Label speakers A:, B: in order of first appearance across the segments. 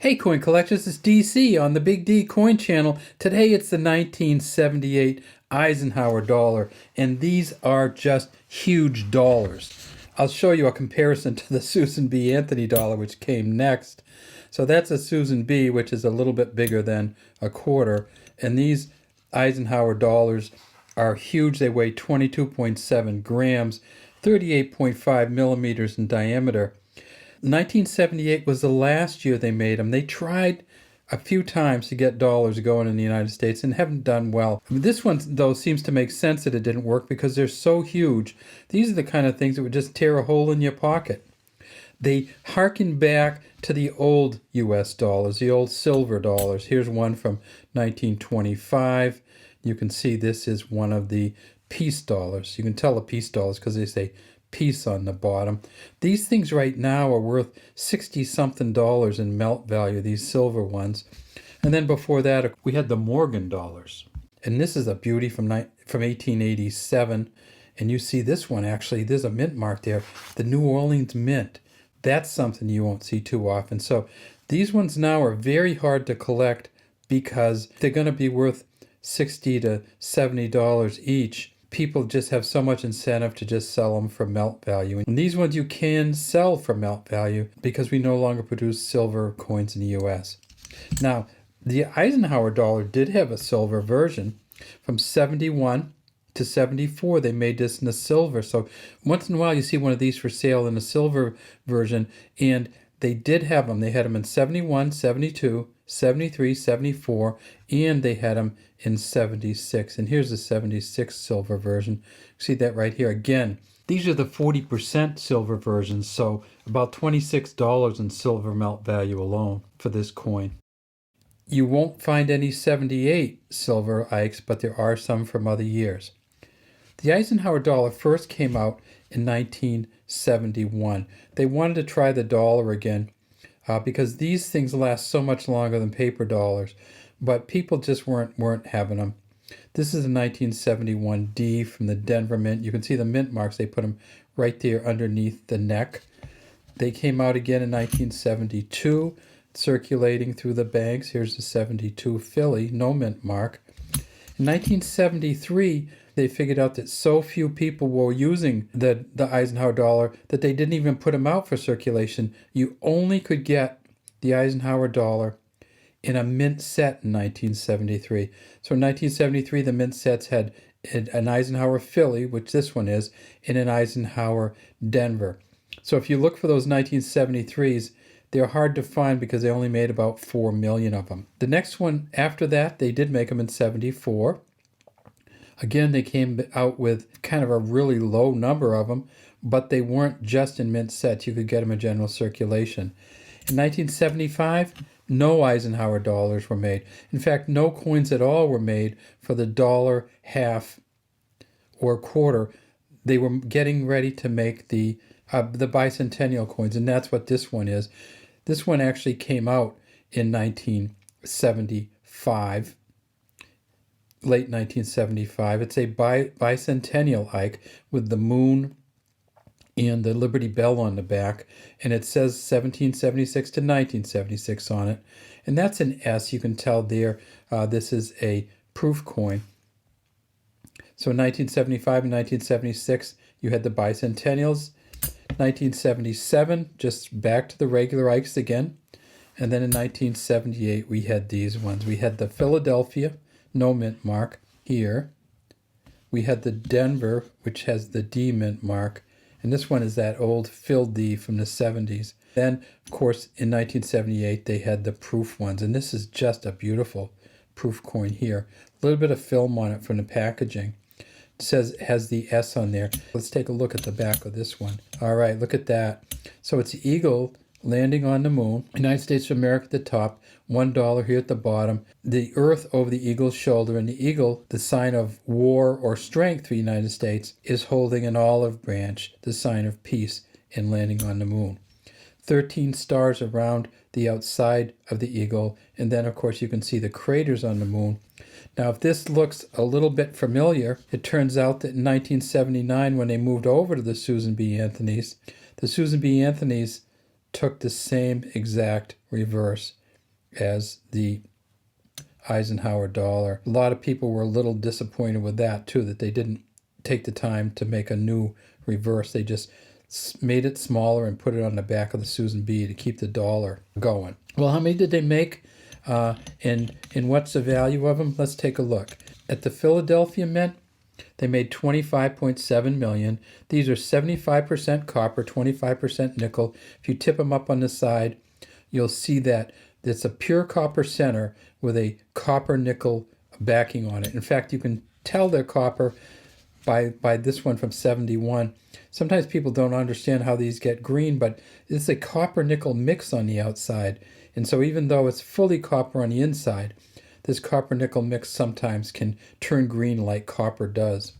A: Hey coin collectors, it's DC on the Big D Coin Channel. Today it's the 1978 Eisenhower dollar, and these are just huge dollars. I'll show you a comparison to the Susan B. Anthony dollar, which came next. So that's a Susan B., which is a little bit bigger than a quarter, and these Eisenhower dollars are huge. They weigh 22.7 grams, 38.5 millimeters in diameter. 1978 was the last year they made them. They tried a few times to get dollars going in the United States and haven't done well. This one, though, seems to make sense that it didn't work because they're so huge. These are the kind of things that would just tear a hole in your pocket. They harken back to the old U.S. dollars, the old silver dollars. Here's one from 1925. You can see this is one of the peace dollars. You can tell the peace dollars because they say peace on the bottom. These things right now are worth 60-something dollars in melt value, these silver ones. And then before that, we had the Morgan dollars. And this is a beauty from 1887. And you see this one, actually, there's a mint mark there, the New Orleans Mint. That's something you won't see too often. So these ones now are very hard to collect because they're going to be worth $60 to $70 each. People just have so much incentive to just sell them for melt value. And these ones you can sell for melt value because we no longer produce silver coins in the US. Now, the Eisenhower dollar did have a silver version. From 71 to 74, they made this in the silver. So once in a while you see one of these for sale in a silver version, and they did have them. They had them in 71, 72, 73, 74, and they had them in 76. And here's the 76 silver version. See that right here. Again, these are the 40% silver versions, so about $26 in silver melt value alone for this coin. You won't find any 78 silver Ikes, but there are some from other years. The Eisenhower dollar first came out in 1971. They wanted to try the dollar again because these things last so much longer than paper dollars, but people just weren't having them. This is a 1971 D from the Denver Mint. You can see the mint marks. They put them right there underneath the neck. They came out again in 1972, circulating through the banks. Here's the 72 Philly, no mint mark. In 1973, they figured out that so few people were using the Eisenhower dollar that they didn't even put them out for circulation. You only could get the Eisenhower dollar in a mint set in 1973. So in 1973, the mint sets had an Eisenhower Philly, which this one is, and an Eisenhower Denver. So if you look for those 1973s, they're hard to find because they only made about 4 million of them. The next one after that, they did make them in 74. Again, they came out with kind of a really low number of them, but they weren't just in mint sets. You could get them in general circulation. In 1975, no Eisenhower dollars were made. In fact, no coins at all were made for the dollar, half, or quarter. They were getting ready to make the bicentennial coins, and that's what this one is. This one actually came out in 1975. Late 1975. It's a bicentennial Ike with the moon and the Liberty Bell on the back, and it says 1776 to 1976 on it, and that's an S. You can tell there this is a proof coin. So in 1975 and 1976 you had the bicentennials. 1977 just back to the regular Ikes again, and then in 1978 we had these ones. We had the Philadelphia, no mint mark here. We had the Denver, which has the D mint mark. And this one is that old Phil D from the 70s. Then, of course, in 1978, they had the proof ones. And this is just a beautiful proof coin here. A little bit of film on it from the packaging. It has the S on there. Let's take a look at the back of this one. All right, look at that. So it's the eagle landing on the moon, United States of America at the top, $1 here at the bottom, the earth over the eagle's shoulder, and the eagle, the sign of war or strength for the United States, is holding an olive branch, the sign of peace, and landing on the moon. 13 stars around the outside of the eagle, and then of course you can see the craters on the moon. Now if this looks a little bit familiar, it turns out that in 1979 when they moved over to the Susan B. Anthony's, the Susan B. Anthony's took the same exact reverse. as the Eisenhower dollar. A lot of people were a little disappointed with that too, that they didn't take the time to make a new reverse. They just made it smaller and put it on the back of the Susan B to keep the dollar going. Well, how many did they make? And what's the value of them? Let's take a look. At the Philadelphia Mint, they made 25.7 million. These are 75% copper, 25% nickel. If you tip them up on the side, you'll see that it's a pure copper center with a copper nickel backing on it. In fact, you can tell they're copper by this one from 71. Sometimes people don't understand how these get green, but it's a copper nickel mix on the outside. And so even though it's fully copper on the inside, this copper nickel mix sometimes can turn green like copper does.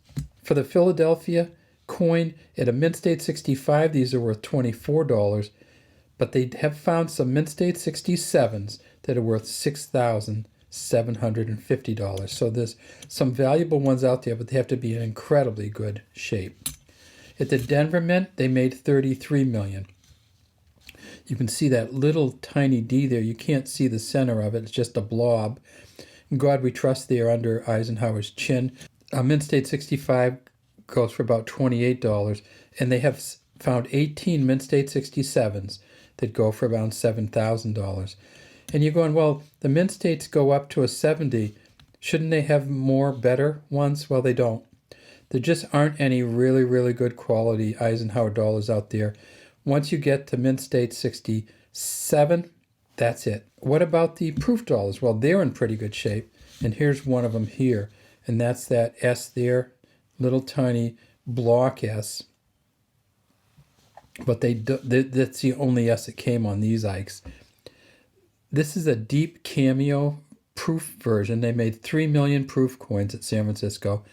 A: For the Philadelphia coin, at a Mint State 65, these are worth $24, but they have found some Mint State 67s that are worth $6,750. So there's some valuable ones out there, but they have to be in incredibly good shape. At the Denver Mint, they made $33 million. You can see that little tiny D there. You can't see the center of it. It's just a blob. In God we trust there under Eisenhower's chin. Mint State 65 goes for about $28, and they have found 18 Mint State 67s that go for around $7,000. And you're going, well, the Mint States go up to a 70. Shouldn't they have more better ones? Well, they don't. There just aren't any really, really good quality Eisenhower dollars out there. Once you get to Mint State 67, that's it. What about the proof dollars? Well, they're in pretty good shape. And here's one of them here. And that's that S there, little tiny block S. But that's the only S that came on these Ikes. This is a deep cameo proof version. They made 3 million proof coins at San Francisco.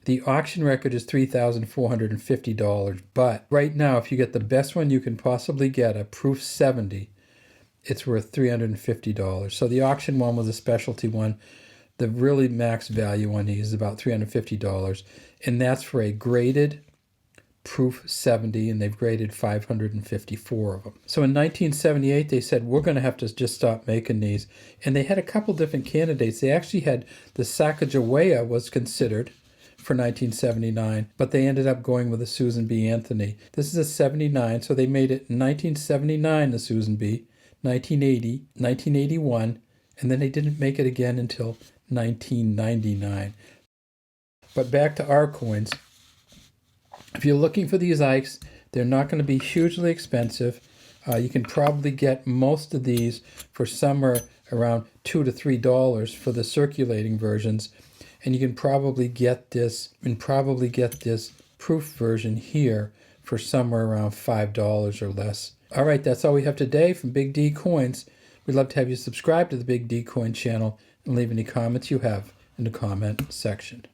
A: The auction record is $3,450, but right now, if you get the best one you can possibly get, a proof 70, it's worth $350. So the auction one was a specialty one. The really max value on these is about $350, and that's for a graded proof 70, and they've graded 554 of them. So in 1978, they said, we're going to have to just stop making these. And they had a couple different candidates. They actually had the Sacagawea was considered for 1979, but they ended up going with the Susan B. Anthony. This is a 79, so they made it in 1979, the Susan B., 1980, 1981, and then they didn't make it again until 1999. But back to our coins. If you're looking for these Ikes, they're not going to be hugely expensive. You can probably get most of these for somewhere around $2 to $3 for the circulating versions. And you can probably get this proof version here for somewhere around $5 or less. All right, that's all we have today from Big D Coins. We'd love to have you subscribe to the Big D Coin channel and leave any comments you have in the comment section.